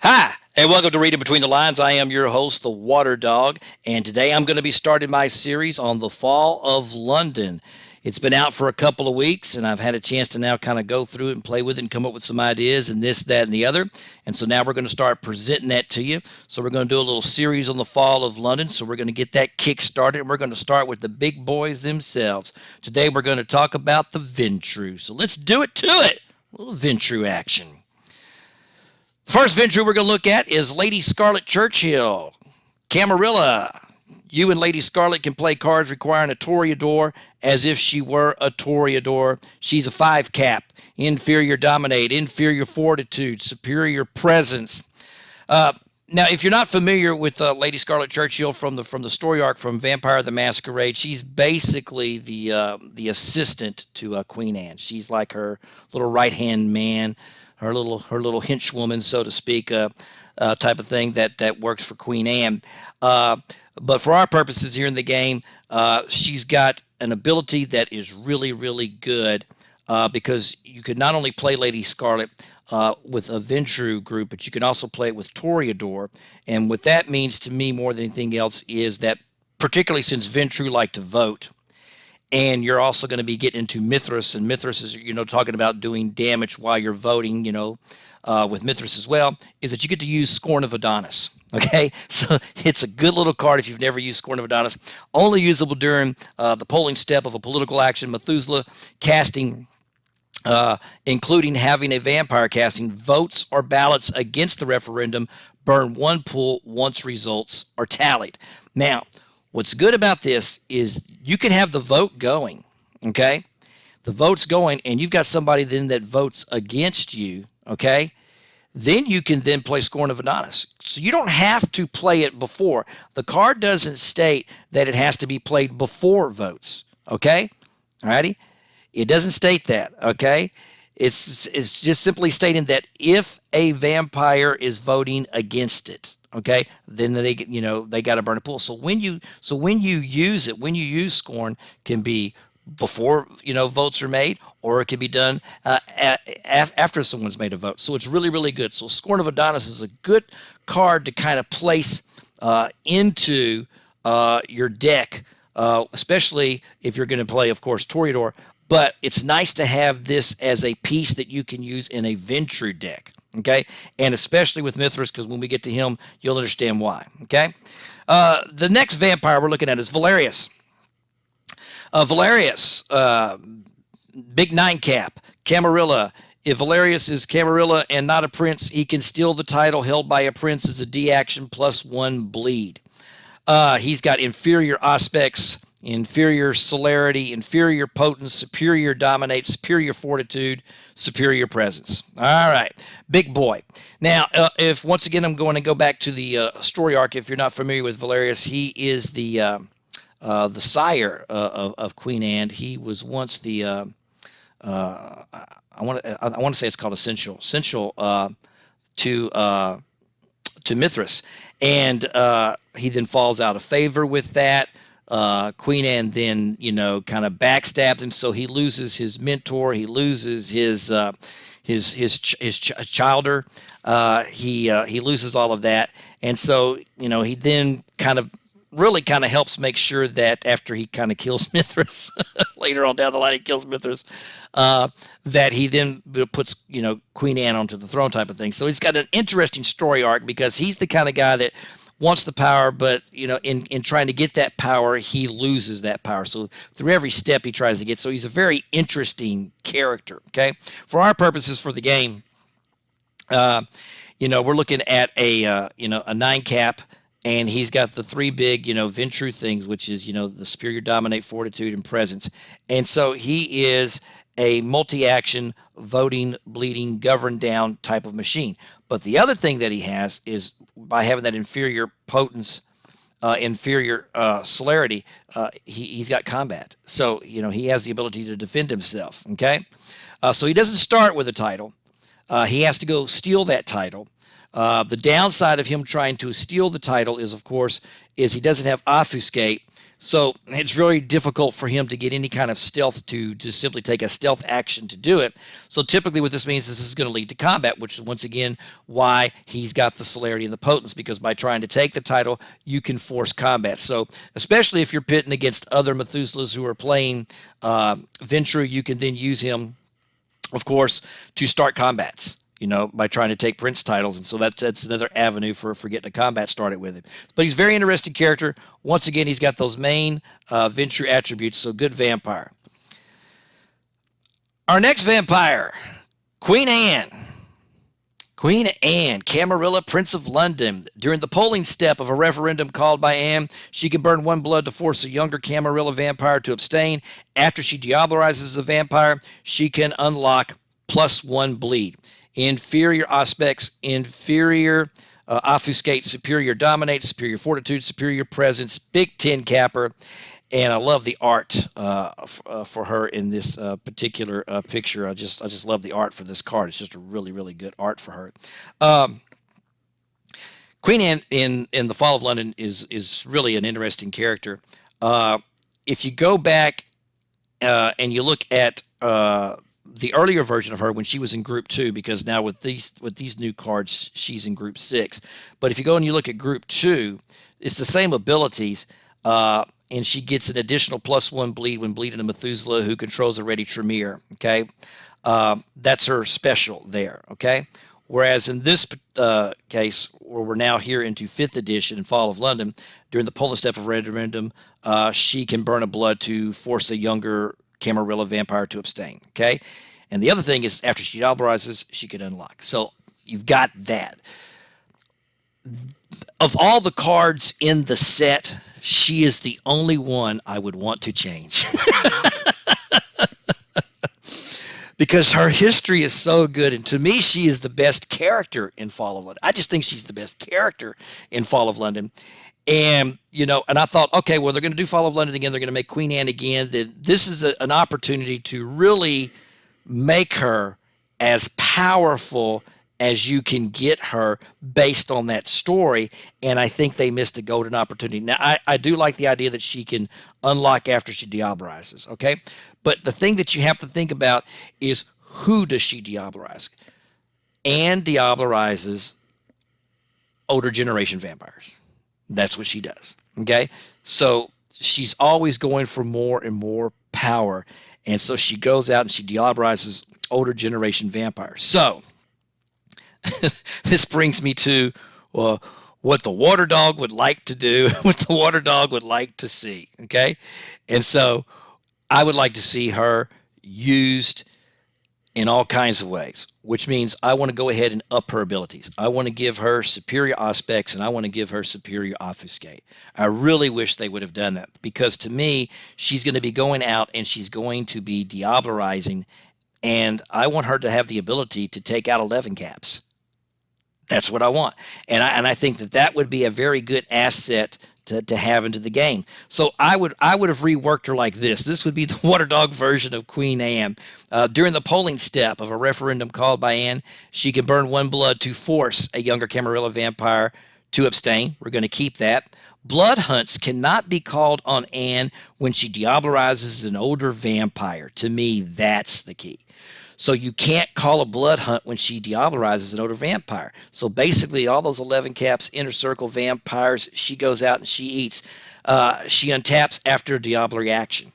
Hi, and welcome to Reading Between the Lines. I am your host, the Water Dog, and today I'm going to be starting my series on the fall of London. It's been out for a couple of weeks, and I've had a chance to now kind of go through it and play with it and come up with some ideas and this, that, and the other. And so now we're going to start presenting that to you. So we're going to do a little series on the fall of London. So we're going to get that kick started, and we're going to start with the big boys themselves. Today we're going to talk about the Ventrue. So let's do it to it. A little Ventrue action. The first Ventrue we're going to look at is Lady Scarlett Churchill. Camarilla. You and Lady Scarlett can play cards requiring a Toreador as if she were a Toreador. She's a 5-cap. Inferior dominate, inferior fortitude, superior presence. Now, if you're not familiar with Lady Scarlett Churchill from the story arc from Vampire the Masquerade, she's basically the assistant to Queen Anne. She's like her little right-hand man, her little henchwoman, so to speak, type of thing that works for Queen Anne. But for our purposes here in the game, she's got an ability that is really, really good because you could not only play Lady Scarlett with a Ventrue group, but you can also play it with Toreador. And what that means to me more than anything else is that, particularly since Ventrue like to vote, and you're also going to be getting into Mithras, and Mithras is, talking about doing damage while you're voting, with Mithras as well, is that you get to use Scorn of Adonis. Okay, so it's a good little card if you've never used Scorn of Adonis. Only usable during the polling step of a political action. Methuselah casting, including having a vampire casting, votes or ballots against the referendum, burn one pool once results are tallied. Now, what's good about this is you can have the vote going, okay? The vote's going, and you've got somebody then that votes against you, okay? Then you can then play Scorn of Adonis. So you don't have to play it before. The card doesn't state that it has to be played before votes, okay? All righty? It doesn't state that, okay? It's just simply stating that if a vampire is voting against it, okay, then they got to burn a pool. So when you use it, when you use Scorn, can be before votes are made, or it can be done after someone's made a vote. So it's really, really good. So Scorn of Adonis is a good card to kind of place into your deck, especially if you're going to play, of course, Toreador. But it's nice to have this as a piece that you can use in a Ventrue deck. Okay, and especially with Mithras, because when we get to him, you'll understand why. Okay, the next vampire we're looking at is Valerius. Valerius, big 9-cap, Camarilla. If Valerius is Camarilla and not a prince, he can steal the title held by a prince as a D action +1 bleed. He's got inferior aspects, inferior celerity, inferior potence, superior dominate, superior fortitude, superior presence. All right, big boy. Now, if once again I'm going to go back to the story arc, if you're not familiar with Valerius, he is the sire of Queen Anne. He was once the I want to say it's called essential to Mithras, and he then falls out of favor with that. Queen Anne then, kind of backstabs him, so he loses his mentor, he loses his childer, he loses all of that, and so he then kind of helps make sure that after he kind of kills Mithras, later on down the line he kills Mithras, that he then puts Queen Anne onto the throne type of thing. So he's got an interesting story arc because he's the kind of guy that wants the power, but in trying to get that power, he loses that power. So through every step he tries to get. So he's a very interesting character. Okay, for our purposes for the game, we're looking at a 9-cap, and he's got the 3 big Ventrue things, which is the superior dominate, fortitude, and presence. And so he is a multi-action, voting, bleeding, govern down type of machine. But the other thing that he has is by having that inferior potence, inferior celerity, he's got combat. So, he has the ability to defend himself, okay? So he doesn't start with a title. He has to go steal that title. The downside of him trying to steal the title is, of course, he doesn't have obfuscate. So it's very difficult for him to get any kind of stealth to just simply take a stealth action to do it. So typically what this means is this is going to lead to combat, which is once again why he's got the celerity and the potence, because by trying to take the title, you can force combat. So especially if you're pitting against other Methuselahs who are playing Ventrue, you can then use him, of course, to start combats, by trying to take prince titles. And so that's another avenue for getting a combat started with him. But he's a very interesting character. Once again, he's got those main Ventrue attributes, so good vampire. Our next vampire, Queen Anne. Queen Anne, Camarilla, Prince of London. During the polling step of a referendum called by Anne, she can burn one blood to force a younger Camarilla vampire to abstain. After she diabolizes the vampire, she can unlock +1 bleed. Inferior aspects, inferior obfuscate, superior dominate, superior fortitude, superior presence, Big 10 capper. And I love the art for her in this particular picture. I just love the art for this card. It's just a really, really good art for her. Queen Anne in the Fall of London is really an interesting character. If you go back and you look at the earlier version of her when she was in Group 2, because now with these new cards she's in Group 6. But if you go and you look at Group 2, it's the same abilities, and she gets an additional +1 bleed when bleeding a Methuselah who controls a ready Tremere. Okay, that's her special there. Okay, whereas in this case, where we're now here into 5th edition in Fall of London, during the polling step of referendum, she can burn a blood to force a younger Camarilla vampire to abstain. Okay, and the other thing is after she diabolizes, she can unlock. So you've got that. Of all the cards in the set, she is the only one I would want to change. Because her history is so good, and to me, she is the best character in Fall of London. I just think she's the best character in Fall of London. And, and I thought, okay, well, they're going to do Fall of London again. They're going to make Queen Anne again. Then this is an opportunity to really make her as powerful as you can get her based on that story. And I think they missed a golden opportunity. Now, I do like the idea that she can unlock after she diabolizes, okay? But the thing that you have to think about is, who does she diabolize? Anne diabolizes older generation vampires. That's what she does, okay? So she's always going for more and more power. And so she goes out and she diabolizes older generation vampires. So this brings me to what the water dog would like to do, what the water dog would like to see, okay? And so I would like to see her used in all kinds of ways, which means I want to go ahead and up her abilities. I want to give her superior aspects, and I want to give her superior obfuscate. I really wish they would have done that, because to me, she's going to be going out and she's going to be diabolizing, and I want her to have the ability to take out 11 caps. That's what I want. And I think that would be a very good asset to have into the game. So I would have reworked her like this. This would be the water dog version of Queen Anne. During the polling step of a referendum called by Anne, she can burn one blood to force a younger Camarilla vampire to abstain. We're going to keep that. Blood hunts cannot be called on Anne when she diabolizes an older vampire. To me, that's the key. So you can't call a blood hunt when she diabolizes an older vampire. So basically, all those 11 caps, inner circle vampires, she goes out and she eats. She untaps after a diablery action.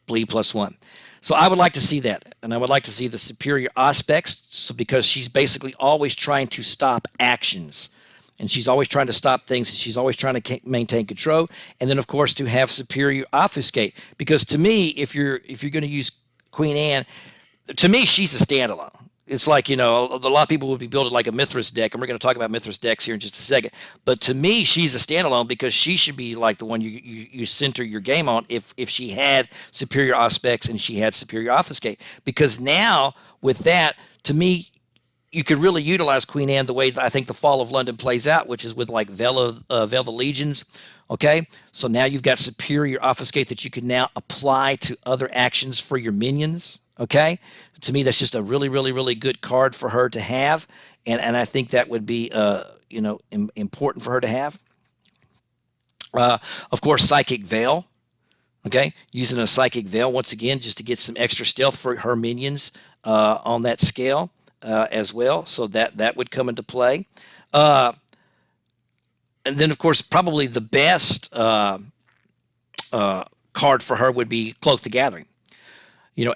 Bleed +1. So I would like to see that. And I would like to see the superior aspects, because she's basically always trying to stop actions. And she's always trying to stop things. And she's always trying to maintain control. And then, of course, to have superior obfuscate. Because to me, if you're going to use Queen Anne, to me, she's a standalone. It's like, a lot of people would be building like a Mithras deck, and we're going to talk about Mithras decks here in just a second. But to me, she's a standalone, because she should be like the one you center your game on if she had superior aspects and she had superior obfuscate. Because now, with that, to me, you could really utilize Queen Anne the way that I think the Fall of London plays out, which is with like Veil the Legions. Okay, so now you've got superior obfuscate that you can now apply to other actions for your minions. Okay, to me, that's just a really, really, really good card for her to have, and I think that would be important for her to have. Uh, of course, Psychic Veil. Okay, using a Psychic Veil once again just to get some extra stealth for her minions on that scale as well. So that would come into play. Uh, and then, of course, probably the best card for her would be Cloak the Gathering.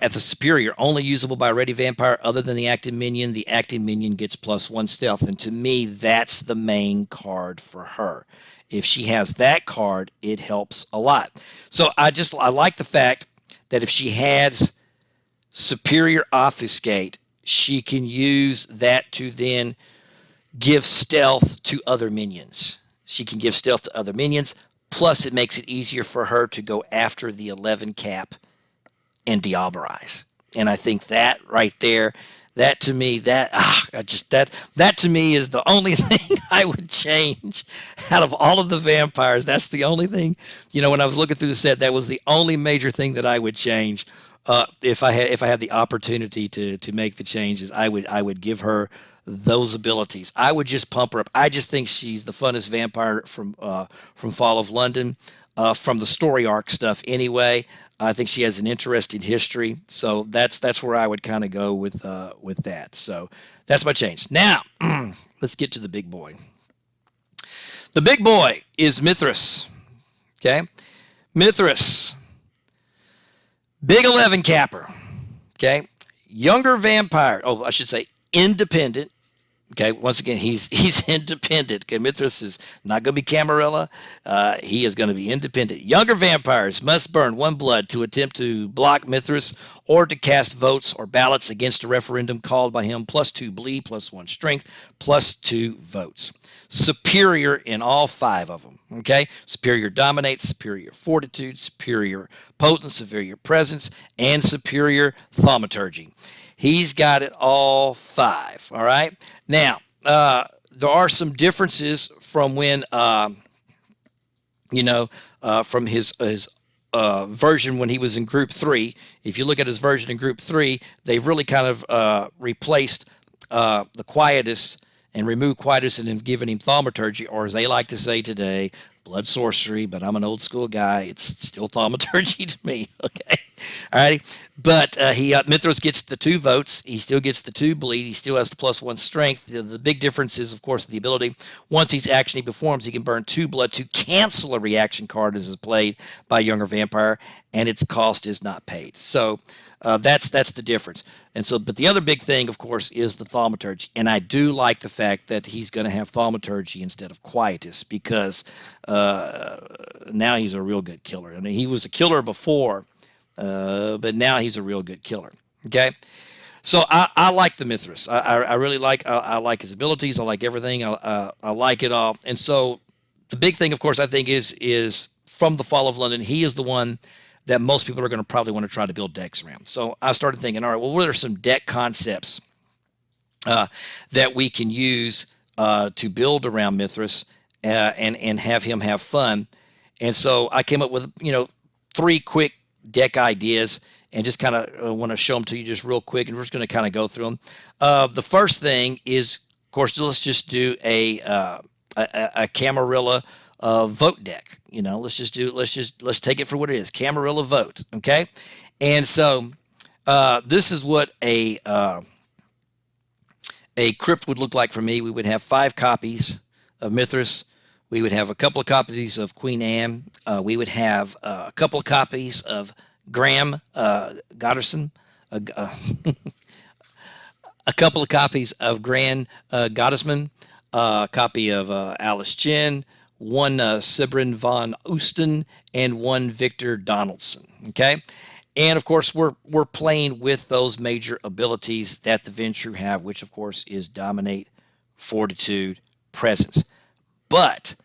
At the superior, only usable by a ready vampire other than the active minion. The active minion gets +1 stealth. And to me, that's the main card for her. If she has that card, it helps a lot. So I like the fact that if she has superior obfuscate, she can use that to then give stealth to other minions. She can give stealth to other minions. Plus, it makes it easier for her to go after the 11 cap and diablerize. And I think that right there, that to me, that to me is the only thing I would change out of all of the vampires. That's the only thing, when I was looking through the set, that was the only major thing that I would change. If I had the opportunity to make the changes, I would give her those abilities. I would just pump her up. I just think she's the funnest vampire from Fall of London, from the story arc stuff anyway. I think she has an interesting history, so that's where I would kind of go with that. So that's my change. Now let's get to the big boy. The big boy is Mithras. Okay, Mithras, big 11 capper. Okay, younger vampire. Oh, I should say independent. Okay, once again, he's independent. Okay, Mithras is not going to be Camarilla. He is going to be independent. Younger vampires must burn 1 blood to attempt to block Mithras or to cast votes or ballots against a referendum called by him. +2 bleed, +1 strength, +2 votes. Superior in all 5 of them. Okay, superior dominates, superior fortitude, superior potence, superior presence, and superior thaumaturgy. He's got it all 5. All right. Now, there are some differences from when, from his version when he was in Group 3. If you look at his version in Group 3, they've really kind of replaced the Quietus and removed Quietus and have given him Thaumaturgy, or as they like to say today, blood sorcery. But I'm an old school guy. It's still Thaumaturgy to me. Okay. All righty. But Mithras gets the 2 votes. He still gets the 2 bleed. He still has the +1 strength. The big difference is, of course, the ability. Once he's actually performs, he can burn 2 blood to cancel a reaction card as is played by a younger vampire, and its cost is not paid. So that's the difference. And so, but the other big thing, of course, is the Thaumaturgy. And I do like the fact that he's going to have Thaumaturgy instead of Quietus, because now he's a real good killer. I mean, he was a killer before, but now he's a real good killer. Okay, so I like the Mithras. I really like. I like his abilities. I like everything. I like it all. And so the big thing, of course, I think is from the Fall of London. He is the one that most people are going to probably want to try to build decks around. So I started thinking, all right, well, what are some deck concepts that we can use to build around Mithras and have him have fun? And so I came up with 3 quick deck ideas, and just kind of want to show them to you just real quick, and we're just going to kind of go through them. The first thing is, of course, let's just do a Camarilla vote deck. Let's take it for what it is. Camarilla vote. Okay. And so this is what a crypt would look like for me. We would have 5 copies of Mithras. We would have a couple of copies of Queen Anne. We would have a couple of copies of Graham Goddardson. A couple of copies of Graham Goddesman. A copy of Alice Chen. 1 Sibrin von Oosten, and 1 Victor Donaldson. Okay. And of course, we're playing with those major abilities that the Ventrue have, which of course is dominate, fortitude, presence. But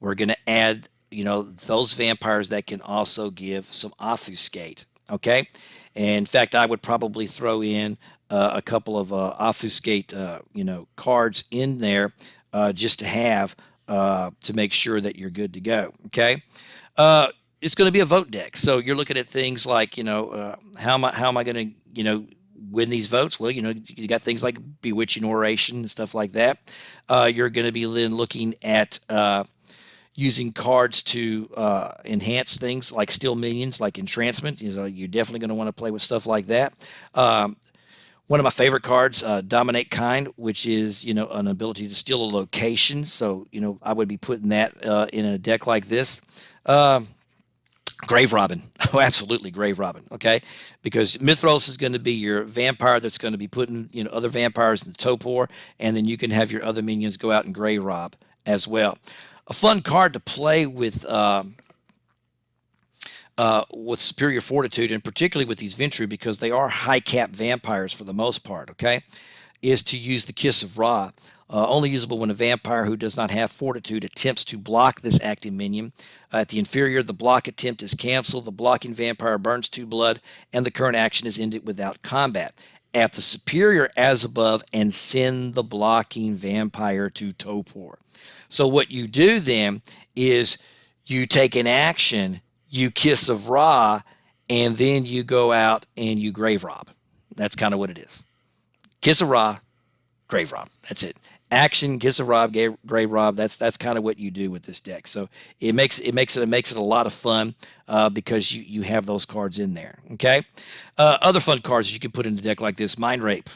we're going to add, those vampires that can also give some obfuscate. Okay. And in fact, I would probably throw in a couple of obfuscate, cards in there just to have to make sure that you're good to go. Okay. It's going to be a vote deck. So you're looking at things like, how am I going to, win these votes? Well, you got things like bewitching oration and stuff like that. You're going to be then looking at using cards to enhance things like steal minions, like entrancement. You're definitely going to want to play with stuff like that. One of my favorite cards, Dominate Kind, which is, an ability to steal a location. So, I would be putting that in a deck like this. Grave Robin. Oh, absolutely, Grave Robin. Okay, because Mithras is going to be your vampire that's going to be putting, other vampires in the torpor, and then you can have your other minions go out and grave rob as well. A fun card to play with Superior Fortitude, and particularly with these Ventrue, because they are high cap vampires for the most part. Okay, is to use the Kiss of Ra. Only usable when a vampire who does not have Fortitude attempts to block this active minion. At the inferior, the block attempt is canceled, the blocking vampire burns 2 blood, and the current action is ended without combat. At the superior, as above, and send the blocking vampire to torpor. So what you do then is you take an action, you Kiss of Ra, and then you go out and you grave rob. That's kind of what it is. Kiss of Ra, grave rob. That's it. Action, Kiss of Rob, grave rob. That's kind of what you do with this deck. So it makes it a lot of fun because you have those cards in there. Okay. Other fun cards you can put in a deck like this: Mind Rape.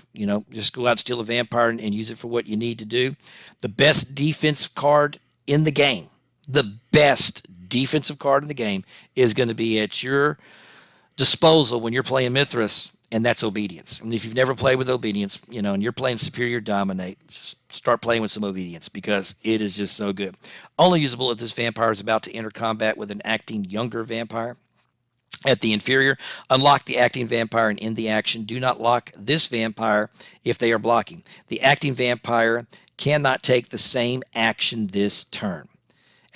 Just go out and steal a vampire and use it for what you need to do. The best defensive card in the game. The best defensive card in the game is going to be at your disposal when you're playing Mithras, and that's Obedience. And if you've never played with Obedience, and you're playing Superior Dominate, just start playing with some Obedience because it is just so good. Only usable if this vampire is about to enter combat with an acting younger vampire. At the inferior, unlock the acting vampire and end the action. Do not lock this vampire if they are blocking. The acting vampire cannot take the same action this turn.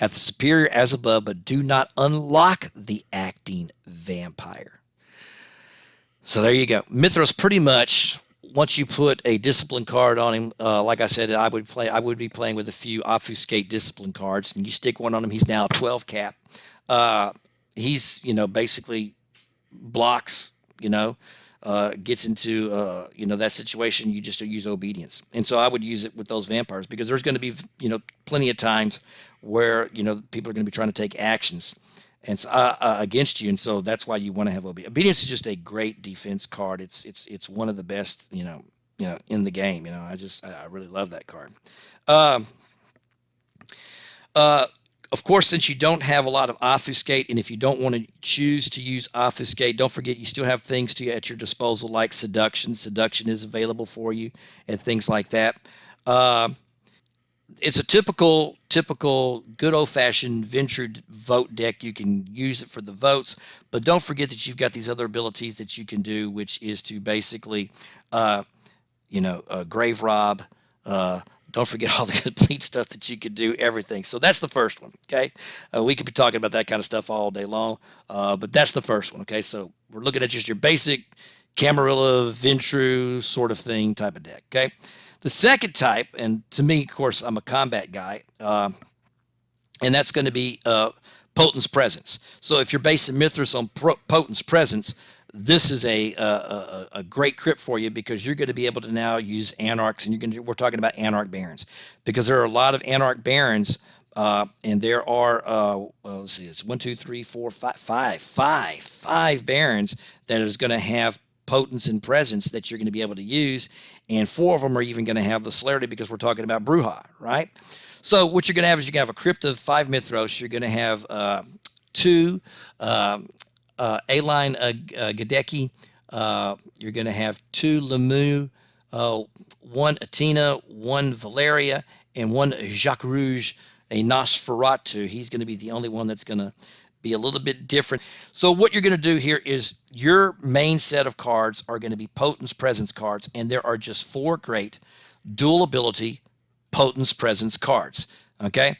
At the superior, as above, but do not unlock the acting vampire. So there you go. Mithras, pretty much, once you put a discipline card on him, like I said, I would be playing with a few obfuscate discipline cards, and you stick one on him. He's now a 12 cap. He's basically blocks. Gets into that situation. You just use Obedience, and so I would use it with those vampires because there's going to be plenty of times where people are going to be trying to take actions and against you, and so that's why you want to have Obedience. Obedience is just a great defense card. It's one of the best in the game. I really love that card. Of course, since you don't have a lot of obfuscate, and if you don't want to choose to use obfuscate, don't forget you still have things at your disposal like seduction. Seduction is available for you and things like that. It's a typical good old-fashioned Ventrue vote deck. You can use it for the votes, but don't forget that you've got these other abilities that you can do, which is to basically, grave rob. Don't forget all the complete stuff that you could do, everything. So that's the first one, okay? We could be talking about that kind of stuff all day long, but that's the first one, okay? So we're looking at just your basic Camarilla, Ventrue sort of thing type of deck, okay? The second type, and to me, of course, I'm a combat guy, and that's going to be Potent's Presence. So if you're basing Mithras on Potent's Presence, this is a great crypt for you because you're going to be able to now use Anarchs, and we're talking about Anarch Barons because there are a lot of Anarch Barons, and there are let's see, it's 1, 2, 3, 4, 5 Barons that is going to have Potence and Presence that you're going to be able to use, and 4 of them are even going to have the celerity because we're talking about Bruja, right? So what you're going to have is you're going to have a crypt of 5 Mithras. You're going to have 2 A-line Gadeki. You're going to have 2 Lemu, 1 Atina, 1 Valeria, and 1 Jacques Rouge, a Nosferatu. He's going to be the only one that's going to be a little bit different. So what you're going to do here is your main set of cards are going to be Potence Presence cards, and there are just 4 great dual ability Potence Presence cards, okay?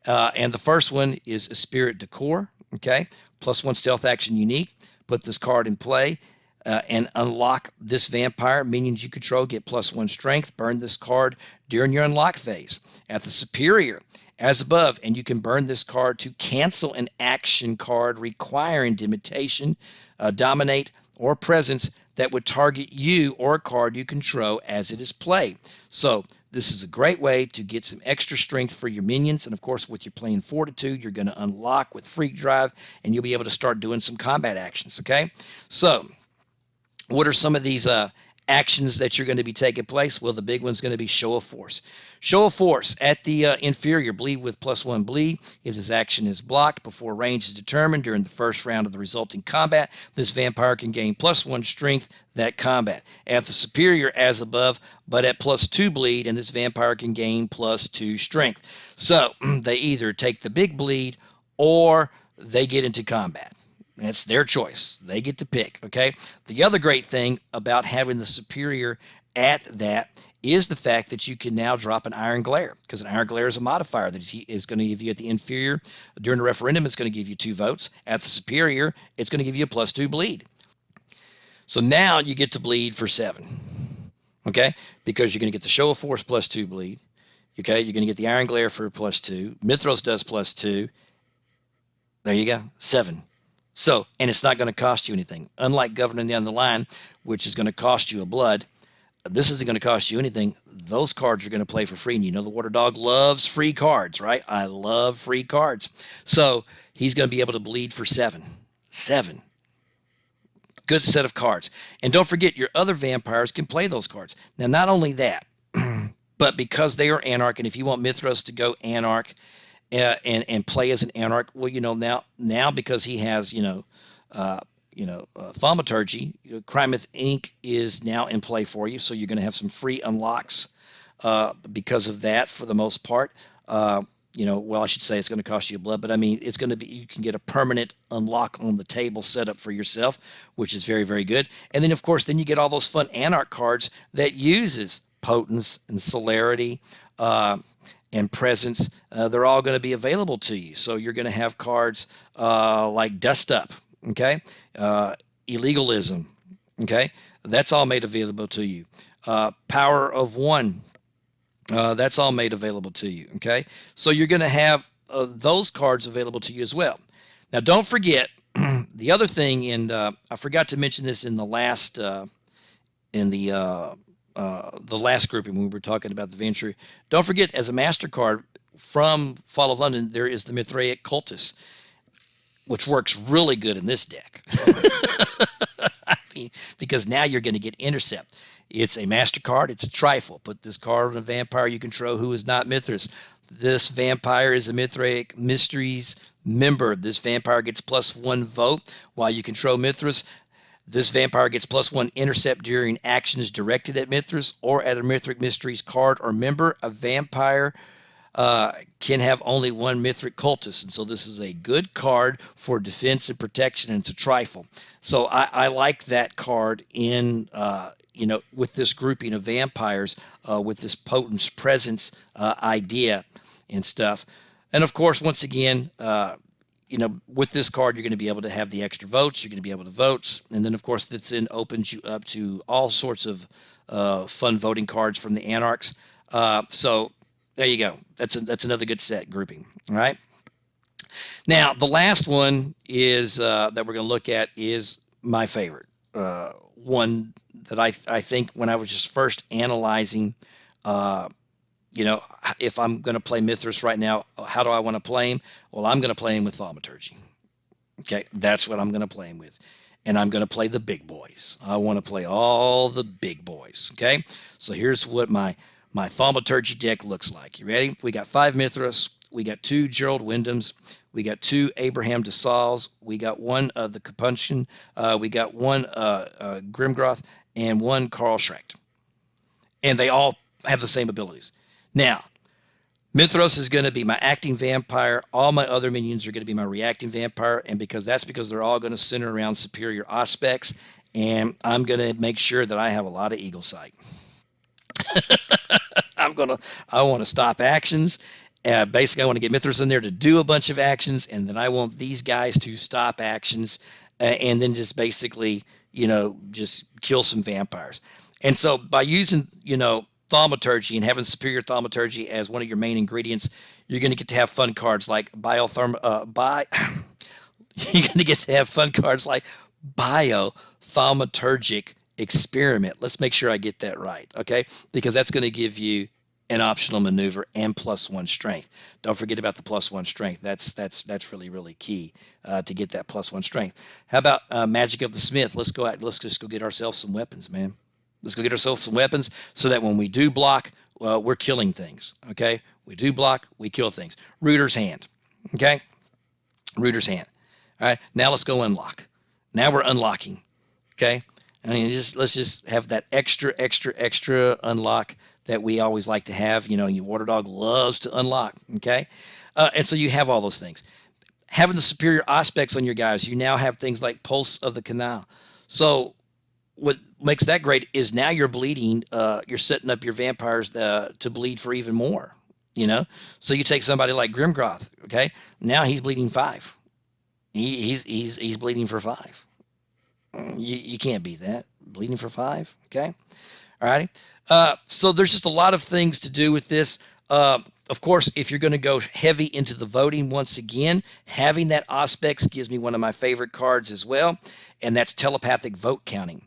And the first one is a Spirit Decor, okay? +1 stealth action unique. Put this card in play and unlock this vampire. Minions you control get +1 strength. Burn this card during your unlock phase. At the superior, as above, and you can burn this card to cancel an action card requiring Dimitation, Dominate, or Presence that would target you or a card you control as it is played. So This is a great way to get some extra strength for your minions. And of course, with your playing Fortitude, you're going to unlock with Freak Drive, and you'll be able to start doing some combat actions, okay? So what are some of these actions that you're going to be taking place? Well, the big one's going to be Show of Force. Show of Force at the inferior, bleed with +1 bleed. If this action is blocked before range is determined during the first round of the resulting combat, this vampire can gain +1 strength that combat. At the superior, as above, but at +2 bleed, and this vampire can gain +2 strength. So they either take the big bleed or they get into combat. That's their choice. They get to pick, okay? The other great thing about having the superior at that is the fact that you can now drop an Iron Glare, because an Iron Glare is a modifier that is going to give you at the inferior. During the referendum, it's going to give you 2 votes. At the superior, it's going to give you a +2 bleed. So now you get to bleed for 7, okay? Because you're going to get the Show of Force +2 bleed, okay? You're going to get the Iron Glare for +2. Mithras does +2. There you go, 7. So, and it's not going to cost you anything. Unlike Governing Down the Line, which is going to cost you a blood, this isn't going to cost you anything. Those cards are going to play for free. And you know the Water Dog loves free cards, right? I love free cards. So he's going to be able to bleed for 7. 7. Good set of cards. And don't forget, your other vampires can play those cards. Now, not only that, but because they are Anarch, and if you want Mithras to go Anarch, and play as an Anarch, well, you know, now because he has, Thaumaturgy, Crymeth Inc. is now in play for you, so you're going to have some free unlocks because of that for the most part. Well, I should say it's going to cost you a blood, but I mean, it's going to be, you can get a permanent unlock on the table set up for yourself, which is very, very good. And then, of course, then you get all those fun Anarch cards that uses Potence and Celerity, and Presence. They're all going to be available to you. So you're going to have cards like Dust Up, okay? Illegalism, okay? That's all made available to you. Power of One, that's all made available to you, okay? So you're going to have those cards available to you as well. Now, don't forget, the other thing, and I forgot to mention this in the last last grouping when we were talking about the Ventrue. Don't forget, as a master card from Fall of London, there is the Mithraic Cultist, which works really good in this deck. I mean, because now you're going to get Intercept. It's a master card. It's a trifle. Put this card on a vampire you control who is not Mithras. This vampire is a Mithraic Mysteries member. This vampire gets +1 vote while you control Mithras. This vampire gets +1 intercept during actions directed at Mithras or at a Mithraic Mysteries card or member. A vampire can have only 1 Mithraic Cultist. And so this is a good card for defense and protection, and it's a trifle. So I like that card in, with this grouping of vampires, with this Potence Presence idea and stuff. And of course, once again, with this card, you're going to be able to have the extra votes. You're going to be able to vote. And then, of course, this then opens you up to all sorts of fun voting cards from the Anarchs. So there you go. That's another good set grouping. All right. Now, the last one is that we're going to look at is my favorite. One that I think when I was just first analyzing if I'm going to play Mithras right now, how do I want to play him? Well, I'm going to play him with Thaumaturgy. Okay, that's what I'm going to play him with. And I'm going to play the big boys. I want to play all the big boys. Okay, so here's what my Thaumaturgy deck looks like. You ready? We got 5 Mithras. We got 2 Gerald Wyndhams. We got 2 Abraham de Saules. We got 1 the Capunchin. We got 1 Grimgroth and 1 Carl Schrecht. And they all have the same abilities. Now, Mithras is going to be my acting vampire. All my other minions are going to be my reacting vampire. And because they're all going to center around superior aspects. And I'm going to make sure that I have a lot of eagle sight. I want to stop actions. Basically, I want to get Mithras in there to do a bunch of actions. And then I want these guys to stop actions. And then just basically, just kill some vampires. And so by using, Thaumaturgy and having superior Thaumaturgy as one of your main ingredients, you're going to get to have fun cards like you're going to get to have fun cards like Thaumaturgic Experiment. Let's make sure I get that right, okay? Because that's going to give you an optional maneuver, and +1 strength. Don't forget about the +1 strength. That's really, really key to get that +1 strength. How about Magic of the Smith? Let's go out. Let's just go get ourselves some weapons, man. Let's go get ourselves some weapons so that when we do block, we're killing things. Okay, we do block, we kill things. Rooter's Hand. Okay, Rooter's Hand. All right, now let's go unlock. Now we're unlocking. Okay, I mean, let's just have that extra unlock that we always like to have. You know, your water dog loves to unlock. Okay, and so you have all those things. Having the superior aspects on your guys, you now have things like Pulse of the Canal. So what makes that great is now you're bleeding. You're setting up your vampires to bleed for even more. You know, so you take somebody like Grimgroth. Okay, now he's bleeding 5. He's bleeding for 5. You can't beat that. Bleeding for 5. Okay. All righty. So there's just a lot of things to do with this. Of course, if you're going to go heavy into the voting, once again, having that Auspex gives me one of my favorite cards as well, and that's telepathic vote counting.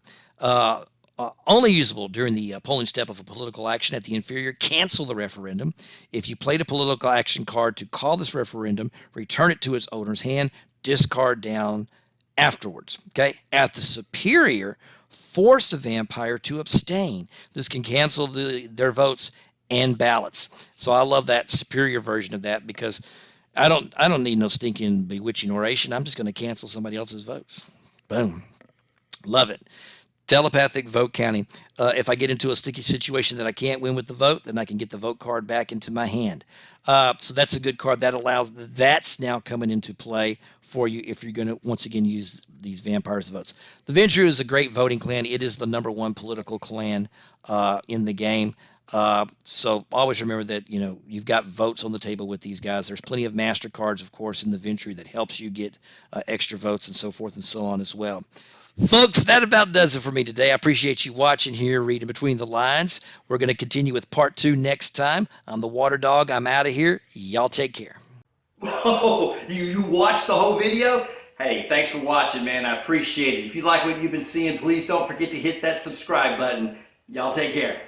Only usable during the polling step of a political action at the inferior. Cancel the referendum. If you played a political action card to call this referendum, return it to its owner's hand, discard down afterwards. Okay, at the superior, force a vampire to abstain. This can cancel their votes and ballots. So I love that superior version of that because I don't need no stinking bewitching oration. I'm just going to cancel somebody else's votes. Boom. Love it. Telepathic vote counting. If I get into a sticky situation that I can't win with the vote, then I can get the vote card back into my hand. So that's a good card. That's now coming into play for you if you're going to, once again, use these vampires' votes. The Ventrue is a great voting clan. It is the #1 political clan in the game. So always remember that, you know, you've got votes on the table with these guys. There's plenty of master cards, of course, in the Ventrue that helps you get extra votes and so forth and so on as well. Folks, that about does it for me today. I appreciate you watching here, reading between the lines. We're going to continue with part 2 next time. I'm the Water Dog. I'm out of here. Y'all take care. Whoa, you watched the whole video? Hey, thanks for watching, man. I appreciate it. If you like what you've been seeing, please don't forget to hit that subscribe button. Y'all take care.